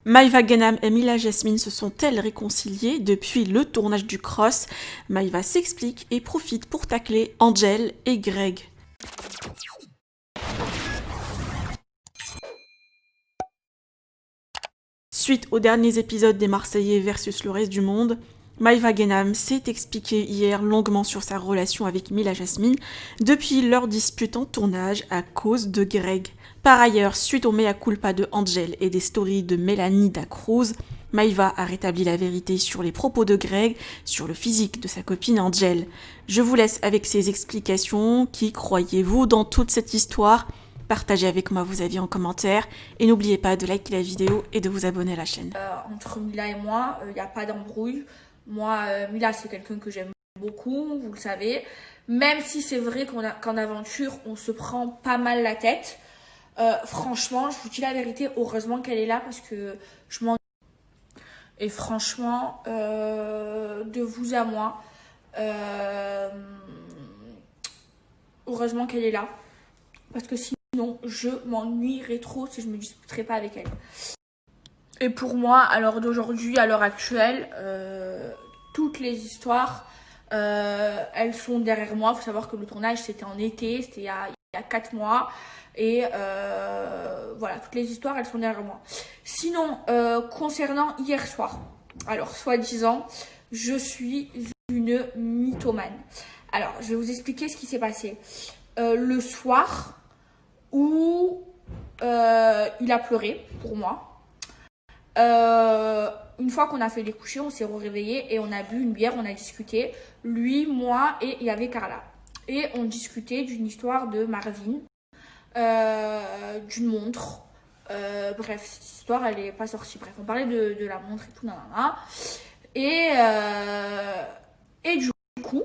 Maïva Genam et Mila Jasmine se sont-elles réconciliées depuis le tournage du Cross? Maïva s'explique et profite pour tacler Angel et Greg. Suite aux derniers épisodes des Marseillais versus le reste du monde, Maïva Genam s'est expliquée hier longuement sur sa relation avec Mila Jasmine depuis leur dispute en tournage à cause de Greg. Par ailleurs, suite au mea culpa de Angel et des stories de Mélanie Dacruz, Maïva a rétabli la vérité sur les propos de Greg, sur le physique de sa copine Angel. Je vous laisse avec ces explications. Qui croyez-vous dans toute cette histoire? Partagez avec moi vos avis en commentaire et n'oubliez pas de liker la vidéo et de vous abonner à la chaîne. Entre Mila et moi, il n'y a pas d'embrouille. Moi, Mila, c'est quelqu'un que j'aime beaucoup, vous le savez. Même si c'est vrai qu'en aventure, on se prend pas mal la tête. Franchement, je vous dis la vérité, heureusement qu'elle est là parce que je m'en... Et franchement, de vous à moi, heureusement qu'elle est là. Parce que sinon, je m'ennuierais trop si je me disputerais pas avec elle. Et pour moi, à l'heure d'aujourd'hui, à l'heure actuelle, toutes les histoires, elles sont derrière moi. Il faut savoir que le tournage, c'était en été, c'était il y a 4 mois. Et voilà, toutes les histoires, elles sont derrière moi. Sinon, concernant hier soir, alors, soi-disant, je suis une mythomane. Alors, je vais vous expliquer ce qui s'est passé. Le soir où il a pleuré pour moi. Une fois qu'on a fait les couchers, on s'est réveillé et on a bu une bière, on a discuté. Lui, moi et il y avait Carla. Et on discutait d'une histoire de Marvin, d'une montre. Bref, cette histoire, elle n'est pas sortie. Bref, on parlait de la montre et tout, nanana. Et du coup,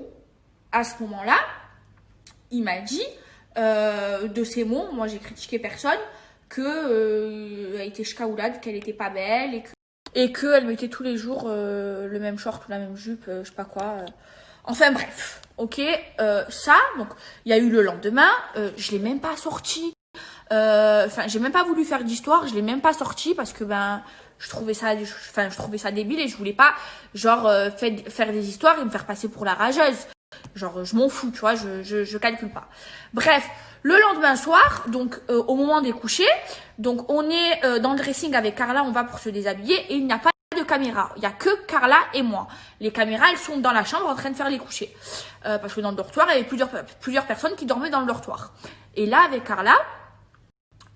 à ce moment-là, il m'a dit, de ses mots, moi j'ai critiqué personne, qu'elle était chkaoulade, qu'elle était pas belle et qu'elle mettait tous les jours le même short ou la même jupe, je sais pas quoi. Enfin bref, ok, ça, donc il y a eu le lendemain, je l'ai même pas sorti. Enfin, j'ai même pas voulu faire d'histoire, je l'ai même pas sorti parce que je trouvais ça débile et je voulais pas genre faire des histoires et me faire passer pour la rageuse. Genre, je m'en fous, tu vois, je calcule pas. Bref, le lendemain soir, donc au moment des couchers, donc on est dans le dressing avec Carla, on va pour se déshabiller et il n'y a pas de caméra. Il n'y a que Carla et moi. Les caméras, elles sont dans la chambre en train de faire les couchers. Parce que dans le dortoir, il y avait plusieurs personnes qui dormaient dans le dortoir. Et là, avec Carla,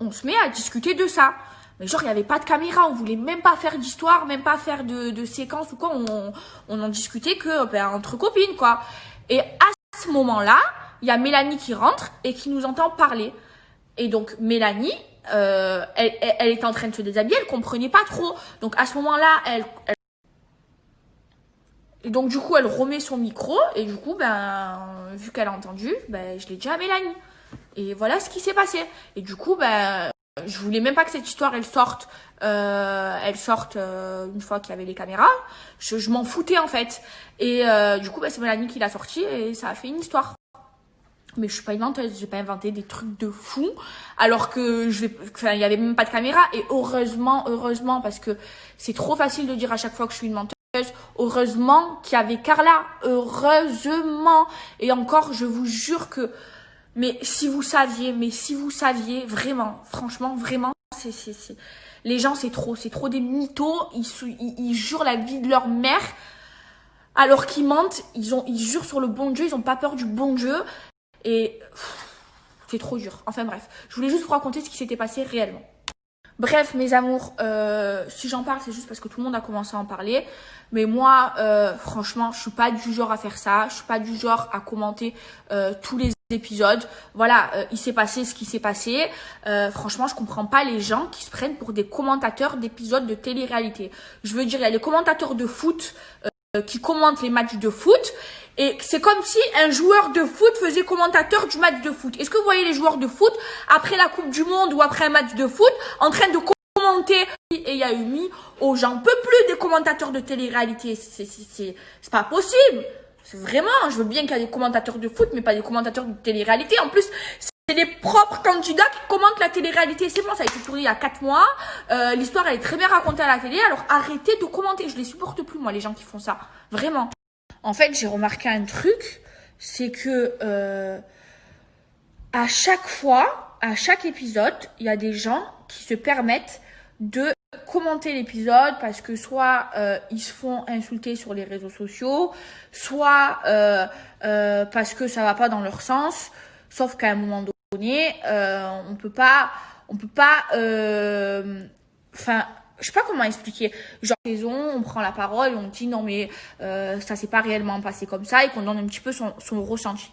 on se met à discuter de ça. Mais genre, il n'y avait pas de caméra, on voulait même pas faire d'histoire, même pas faire de séquence ou quoi. On en discutait que entre copines, quoi. Et à ce moment-là, il y a Mélanie qui rentre et qui nous entend parler. Et donc, Mélanie, elle était en train de se déshabiller, elle comprenait pas trop. Donc, à ce moment-là, et donc, du coup, elle remet son micro. Et du coup, vu qu'elle a entendu, je l'ai dit à Mélanie. Et voilà ce qui s'est passé. Et du coup, je voulais même pas que cette histoire, elle sorte une fois qu'il y avait les caméras. Je m'en foutais, en fait. Et du coup, c'est Mélanie qui l'a sorti et ça a fait une histoire. Mais je suis pas une menteuse, j'ai pas inventé des trucs de fou. Alors que il y avait même pas de caméra. Et heureusement, parce que c'est trop facile de dire à chaque fois que je suis une menteuse. Heureusement qu'il y avait Carla. Heureusement. Et encore, je vous jure que... Mais si vous saviez, vraiment, franchement, vraiment, les gens, c'est trop des mythos, ils jurent la vie de leur mère, alors qu'ils mentent, ils jurent sur le bon Dieu, ils ont pas peur du bon Dieu, et c'est trop dur. Enfin bref, je voulais juste vous raconter ce qui s'était passé réellement. Bref, mes amours, si j'en parle, c'est juste parce que tout le monde a commencé à en parler. Mais moi, franchement, je suis pas du genre à faire ça. Je suis pas du genre à commenter tous les épisodes. Voilà, il s'est passé ce qui s'est passé. Franchement, je comprends pas les gens qui se prennent pour des commentateurs d'épisodes de télé-réalité. Je veux dire, il y a les commentateurs de foot qui commentent les matchs de foot. Et c'est comme si un joueur de foot faisait commentateur du match de foot. Est-ce que vous voyez les joueurs de foot, après la Coupe du Monde ou après un match de foot, en train de commenter? Et il y a eu mis, oh, j'en peux plus des commentateurs de télé-réalité. C'est pas possible. C'est vraiment, je veux bien qu'il y ait des commentateurs de foot, mais pas des commentateurs de télé-réalité. En plus, C'est les propres candidats qui commentent la télé-réalité. C'est bon, ça a été tourné il y a 4 mois. L'histoire, elle est très bien racontée à la télé. Alors arrêtez de commenter. Je les supporte plus, moi, les gens qui font ça. Vraiment. En fait, j'ai remarqué un truc. C'est que à chaque fois, à chaque épisode, il y a des gens qui se permettent de commenter l'épisode parce que soit ils se font insulter sur les réseaux sociaux, soit parce que ça va pas dans leur sens. Sauf qu'à un moment donné, on peut pas, enfin, je sais pas comment expliquer. Genre, saison, on prend la parole, on dit non mais ça s'est pas réellement passé comme ça et qu'on donne un petit peu son ressenti.